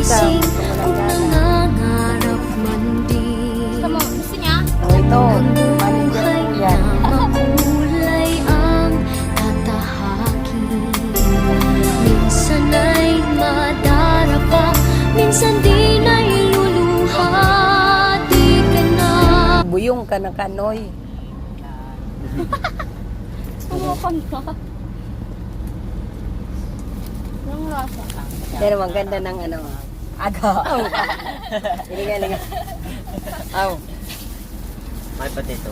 gising Walang kung gana. nangangarap man din. Gusto niya? Oh, ito. Ang Manager buhay ko na yan. makulay ang tatahakin. Minsan ay madarapa, minsan din ay luluha. Di ka na Buyong ka na kanoy. Sumukan ka. Anong rasa? Pero maganda ng ano. Aga. Hilinga. Aw. May potato.